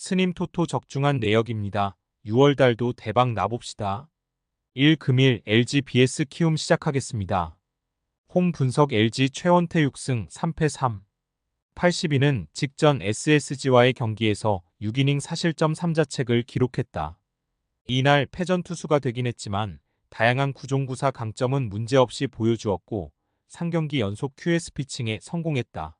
스님 토토 적중한 내역입니다. 6월 달도 대박 나봅시다. 1 금일 LG vs 키움 시작하겠습니다. 홈 분석 LG 최원태 6승 3패 3. 82는 직전 SSG와의 경기에서 6이닝 사실점 3자책을 기록했다. 이날 패전 투수가 되긴 했지만 다양한 구종구사 강점은 문제없이 보여주었고 상경기 연속 QS 피칭에 성공했다.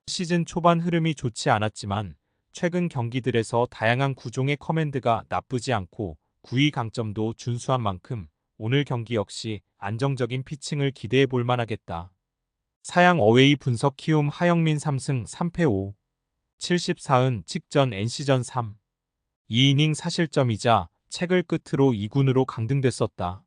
시즌 초반 흐름이 좋지 않았지만 최근 경기들에서 다양한 구종의 커맨드가 나쁘지 않고 구위 강점도 준수한 만큼 오늘 경기 역시 안정적인 피칭을 기대해 볼 만하겠다. 사양 어웨이 분석 키움 하영민 3승 3패 5. 74은 직전 NC전 3. 2이닝 사실점이자 책을 끝으로 2군으로 강등됐었다.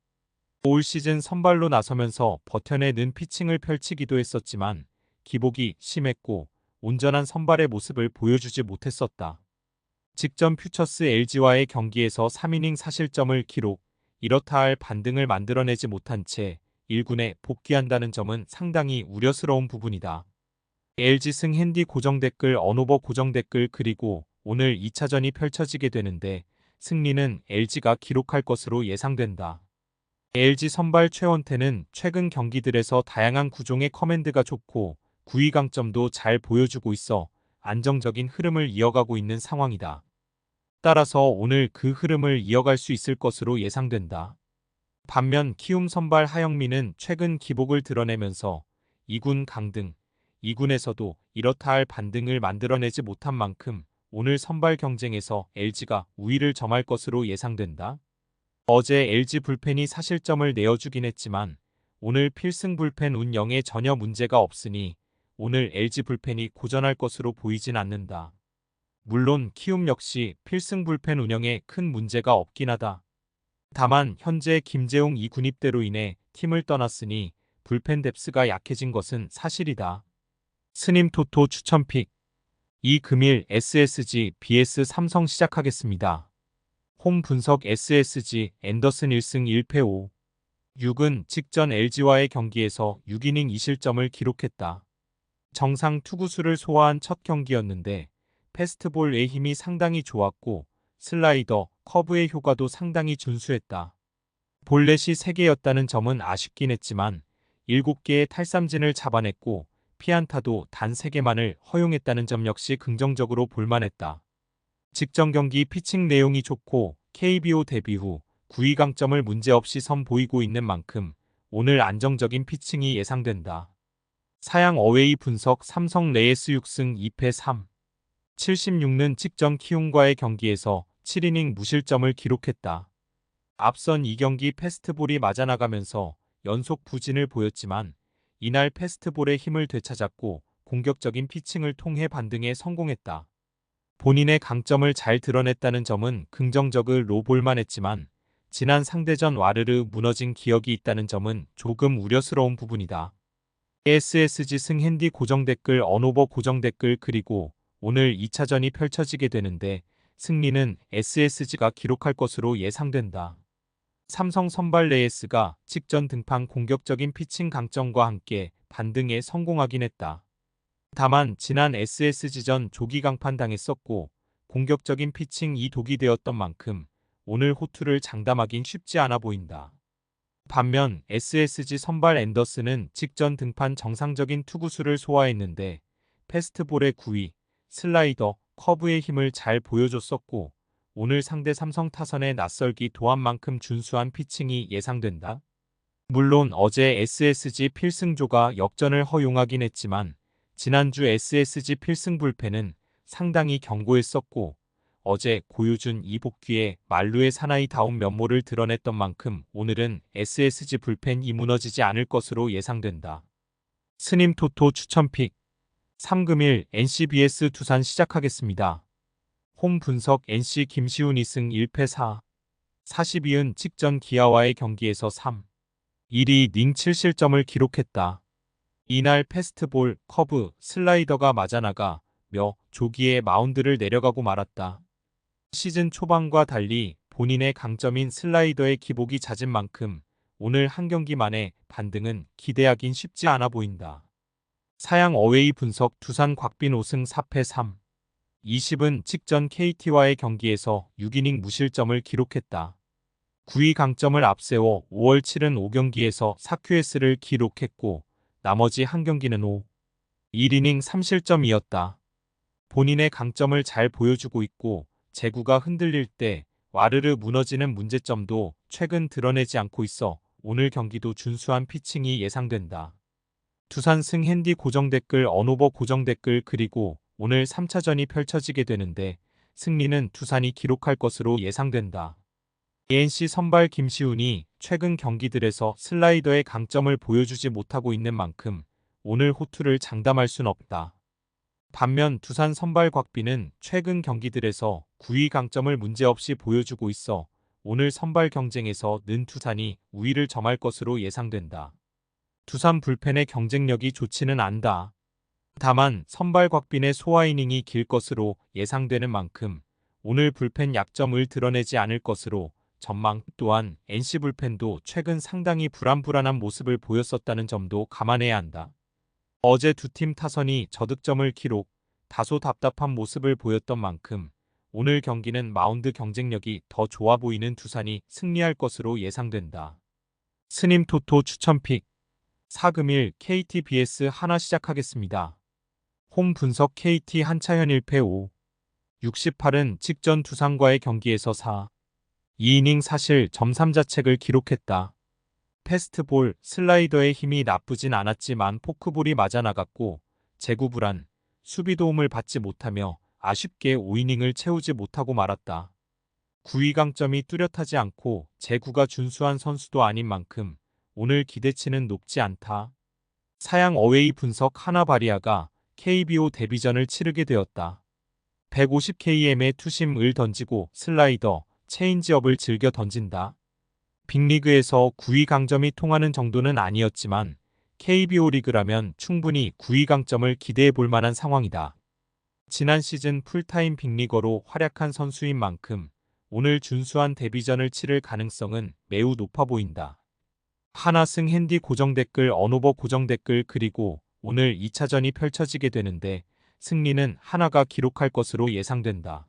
올 시즌 선발로 나서면서 버텨내는 피칭을 펼치기도 했었지만 기복이 심했고 온전한 선발의 모습을 보여주지 못했었다. 직전 퓨처스 LG와의 경기에서 3이닝 사실점을 기록, 이렇다 할 반등을 만들어내지 못한 채 1군에 복귀한다는 점은 상당히 우려스러운 부분이다. LG승 핸디 고정댓글 언오버 고정댓글 그리고 오늘 2차전이 펼쳐지게 되는데 승리는 LG가 기록할 것으로 예상된다. LG 선발 최원태는 최근 경기들에서 다양한 구종의 커맨드가 좋고 구위 강점도 잘 보여주고 있어 안정적인 흐름을 이어가고 있는 상황이다. 따라서 오늘 그 흐름을 이어갈 수 있을 것으로 예상된다. 반면 키움 선발 하영민은 최근 기복을 드러내면서 2군 강등, 2군에서도 이렇다 할 반등을 만들어내지 못한 만큼 오늘 선발 경쟁에서 LG가 우위를 점할 것으로 예상된다. 어제 LG 불펜이 사실점을 내어주긴 했지만 오늘 필승 불펜 운영에 전혀 문제가 없으니 오늘 LG 불펜이 고전할 것으로 보이진 않는다. 물론 키움 역시 필승 불펜 운영에 큰 문제가 없긴 하다. 다만 현재 김재웅 2군입대로 인해 팀을 떠났으니 불펜 뎁스가 약해진 것은 사실이다. 스님 토토 추천픽 2 금일 SSG vs 삼성 시작하겠습니다. 홈 분석 SSG 앤더슨 1승 1패 5. 6은 직전 LG와의 경기에서 6이닝 2실점을 기록했다. 정상 투구수를 소화한 첫 경기였는데 패스트볼의 힘이 상당히 좋았고 슬라이더, 커브의 효과도 상당히 준수했다. 볼넷이 3개였다는 점은 아쉽긴 했지만 7개의 탈삼진을 잡아냈고 피안타도 단 3개만을 허용했다는 점 역시 긍정적으로 볼만했다. 직전 경기 피칭 내용이 좋고 KBO 데뷔 후 구위 강점을 문제없이 선보이고 있는 만큼 오늘 안정적인 피칭이 예상된다. 사양 어웨이 분석 삼성 레이스 6승 2패 3. 76는 직전 키움과의 경기에서 7이닝 무실점을 기록했다. 앞선 2경기 패스트볼이 맞아나가면서 연속 부진을 보였지만 이날 패스트볼의 힘을 되찾았고 공격적인 피칭을 통해 반등에 성공했다. 본인의 강점을 잘 드러냈다는 점은 긍정적으로 볼만했지만 지난 상대전 와르르 무너진 기억이 있다는 점은 조금 우려스러운 부분이다. SSG 승 핸디 고정댓글 언오버 고정댓글 그리고 오늘 2차전이 펼쳐지게 되는데 승리는 SSG가 기록할 것으로 예상된다. 삼성 선발 레이스가 직전 등판 공격적인 피칭 강점과 함께 반등에 성공하긴 했다. 다만 지난 SSG전 조기 강판 당했었고 공격적인 피칭이 독이 되었던 만큼 오늘 호투를 장담하긴 쉽지 않아 보인다. 반면 SSG 선발 앤더슨은 직전 등판 정상적인 투구수를 소화했는데 패스트볼의 구위, 슬라이더, 커브의 힘을 잘 보여줬었고 오늘 상대 삼성 타선에 낯설기 도한 만큼 준수한 피칭이 예상된다. 물론 어제 SSG 필승조가 역전을 허용하긴 했지만 지난주 SSG 필승 불펜은 상당히 견고했었고 어제 고유준 이복귀에 만루의 사나이다운 면모를 드러냈던 만큼 오늘은 SSG 불펜이 무너지지 않을 것으로 예상된다. 스님 토토 추천픽 3금일 NC vs 두산 시작하겠습니다. 홈 분석 NC 김시훈 2승 1패 4. 42은 직전 기아와의 경기에서 3. 1이닝 7실점을 기록했다. 이날 패스트볼, 커브, 슬라이더가 맞아나가 며 조기에 마운드를 내려가고 말았다. 시즌 초반과 달리 본인의 강점인 슬라이더의 기복이 잦은 만큼 오늘 한 경기만에 반등은 기대하긴 쉽지 않아 보인다. 사양 어웨이 분석 두산 곽빈 5승 4패 3. 20은 직전 KT와의 경기에서 6이닝 무실점을 기록했다. 9위 강점을 앞세워 5월 7은 5경기에서 4QS를 기록했고 나머지 한 경기는 1이닝 3실점이었다. 본인의 강점을 잘 보여주고 있고 제구가 흔들릴 때 와르르 무너지는 문제점도 최근 드러내지 않고 있어 오늘 경기도 준수한 피칭이 예상된다. 두산 승 핸디 고정 댓글 언오버 고정 댓글 그리고 오늘 3차전이 펼쳐지게 되는데 승리는 두산이 기록할 것으로 예상된다. NC 선발 김시훈이 최근 경기들에서 슬라이더의 강점을 보여주지 못하고 있는 만큼 오늘 호투를 장담할 순 없다. 반면 두산 선발 곽빈은 최근 경기들에서 9위 강점을 문제없이 보여주고 있어 오늘 선발 경쟁에서 는 두산이 우위를 점할 것으로 예상된다. 두산 불펜의 경쟁력이 좋지는 않다. 다만 선발 곽빈의 소화 이닝이 길 것으로 예상되는 만큼 오늘 불펜 약점을 드러내지 않을 것으로 전망. 또한 NC 불펜도 최근 상당히 불안한 모습을 보였었다는 점도 감안해야 한다. 어제 두 팀 타선이 저득점을 기록, 다소 답답한 모습을 보였던 만큼 오늘 경기는 마운드 경쟁력이 더 좋아 보이는 두산이 승리할 것으로 예상된다. 스님 토토 추천픽 4금일 KT vs 하나 시작하겠습니다. 홈 분석 KT 한차현 1패 5. 68은 직전 두산과의 경기에서 2이닝 사실 점삼자책을 기록했다. 패스트볼, 슬라이더의 힘이 나쁘진 않았지만 포크볼이 맞아나갔고 제구 불안, 수비 도움을 받지 못하며 아쉽게 5이닝을 채우지 못하고 말았다. 9위 강점이 뚜렷하지 않고 제구가 준수한 선수도 아닌 만큼 오늘 기대치는 높지 않다. 사양 어웨이 분석 하나바리아가 KBO 데뷔전을 치르게 되었다. 150km의 투심을 던지고 슬라이더, 체인지업을 즐겨 던진다. 빅리그에서 9위 강점이 통하는 정도는 아니었지만 KBO 리그라면 충분히 9위 강점을 기대해 볼 만한 상황이다. 지난 시즌 풀타임 빅리거로 활약한 선수인 만큼 오늘 준수한 데뷔전을 치를 가능성은 매우 높아 보인다. 하나승 핸디 고정 댓글 언오버 고정 댓글 그리고 오늘 2차전이 펼쳐지게 되는데 승리는 하나가 기록할 것으로 예상된다.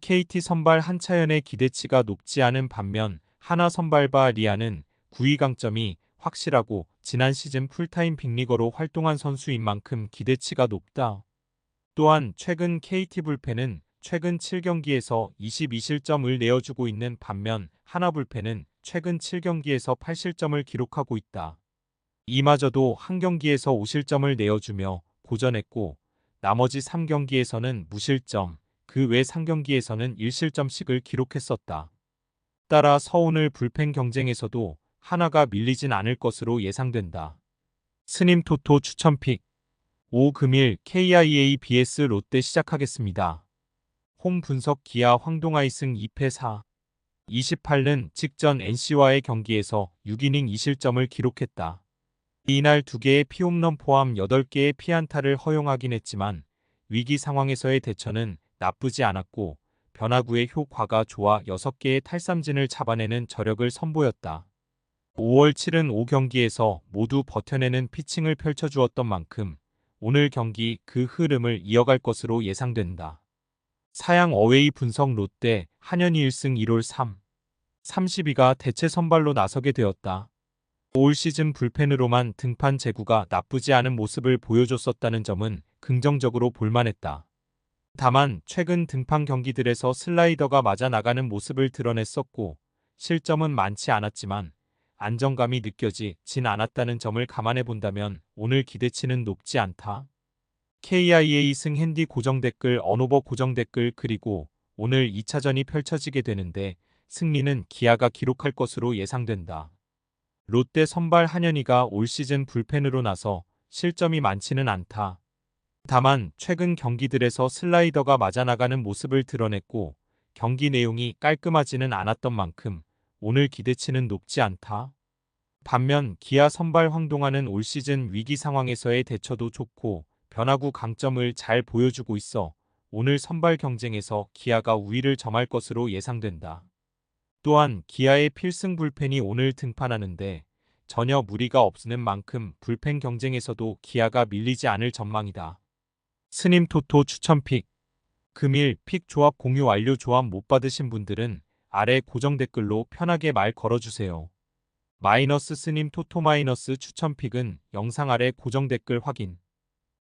KT 선발 한차현의 기대치가 높지 않은 반면 하나 선발바 리아는 9위 강점이 확실하고 지난 시즌 풀타임 빅리거로 활동한 선수인 만큼 기대치가 높다. 또한 최근 KT 불펜은 최근 7경기에서 22실점을 내어주고 있는 반면 하나 불펜은 최근 7경기에서 8실점을 기록하고 있다. 이마저도 한 경기에서 5실점을 내어주며 고전했고 나머지 3경기에서는 무실점, 그 외 3경기에서는 1실점씩을 기록했었다. 따라 서오늘 불펜 경쟁에서도 하나가 밀리진 않을 것으로 예상된다. 스님 토토 추천픽 5 금일 KIA vs 롯데 시작하겠습니다. 홈 분석 기아 황동아이 승 2패 4. 28는 직전 NC와의 경기에서 6이닝 2실점을 기록했다. 이날 2개의 피홈런 포함 8개의 피안타를 허용하긴 했지만 위기 상황에서의 대처는 나쁘지 않았고 변화구의 효과가 좋아 6개의 탈삼진을 잡아내는 저력을 선보였다. 5월 7은 5경기에서 모두 버텨내는 피칭을 펼쳐주었던 만큼 오늘 경기 그 흐름을 이어갈 것으로 예상된다. 사양 어웨이 분석 롯데 한현희 1승 1홀 3. 32가 대체 선발로 나서게 되었다. 올 시즌 불펜으로만 등판 제구가 나쁘지 않은 모습을 보여줬었다는 점은 긍정적으로 볼만했다. 다만 최근 등판 경기들에서 슬라이더가 맞아 나가는 모습을 드러냈었고 실점은 많지 않았지만 안정감이 느껴지진 않았다는 점을 감안해 본다면 오늘 기대치는 높지 않다. KIA 승 핸디 고정 댓글 언오버 고정 댓글 그리고 오늘 2차전이 펼쳐지게 되는데 승리는 기아가 기록할 것으로 예상된다. 롯데 선발 한현희가 올 시즌 불펜으로 나서 실점이 많지는 않다. 다만 최근 경기들에서 슬라이더가 맞아나가는 모습을 드러냈고 경기 내용이 깔끔하지는 않았던 만큼 오늘 기대치는 높지 않다. 반면 기아 선발 황동아는 올 시즌 위기 상황에서의 대처도 좋고 변화구 강점을 잘 보여주고 있어 오늘 선발 경쟁에서 기아가 우위를 점할 것으로 예상된다. 또한 기아의 필승 불펜이 오늘 등판하는데 전혀 무리가 없는 만큼 불펜 경쟁에서도 기아가 밀리지 않을 전망이다. 스님 토토 추천픽 금일 픽 조합 공유 완료. 조합 못 받으신 분들은 아래 고정 댓글로 편하게 말 걸어주세요. 마이너스 스님 토토 마이너스 추천 픽은 영상 아래 고정 댓글 확인.